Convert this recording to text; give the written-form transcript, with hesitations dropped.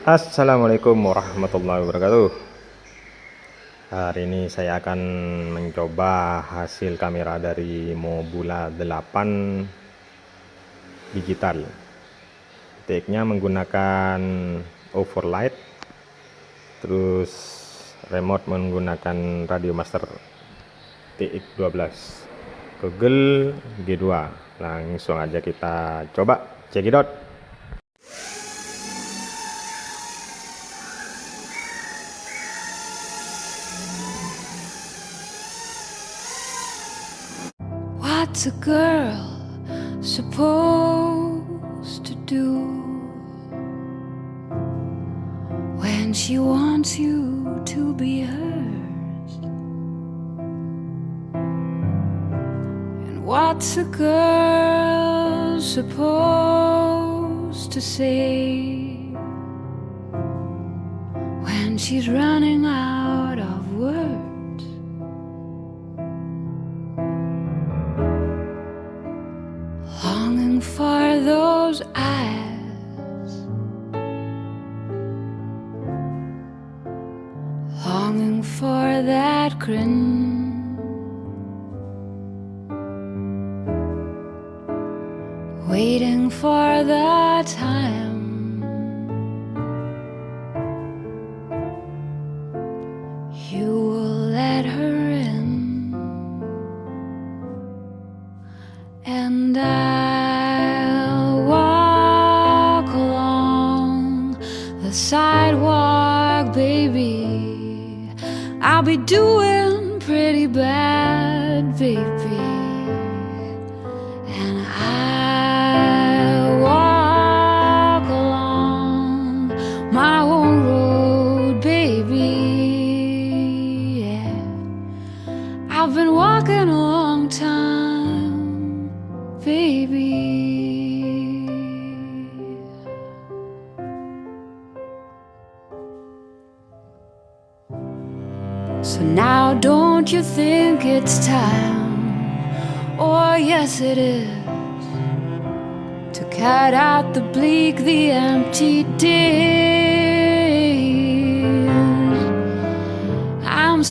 Assalamualaikum warahmatullahi wabarakatuh. Hari ini saya akan mencoba hasil kamera dari Mobula8 digital. Tekniknya menggunakan overlight, terus remote menggunakan radio master TX12 Google G2. Langsung aja kita coba cekidot. What's a girl supposed to do when she wants you to be hers? And what's a girl supposed to say when she's running out of words? Longing for those eyes, longing for that grin, waiting for the time you will let her in. And I'll walk along the sidewalk, baby. I'll be doing pretty bad, baby. And I'll walk along my own road, baby. Yeah. I've been walking a long time, baby. So now don't you think it's time, or yes it is, to cut out the bleak, the empty ditch?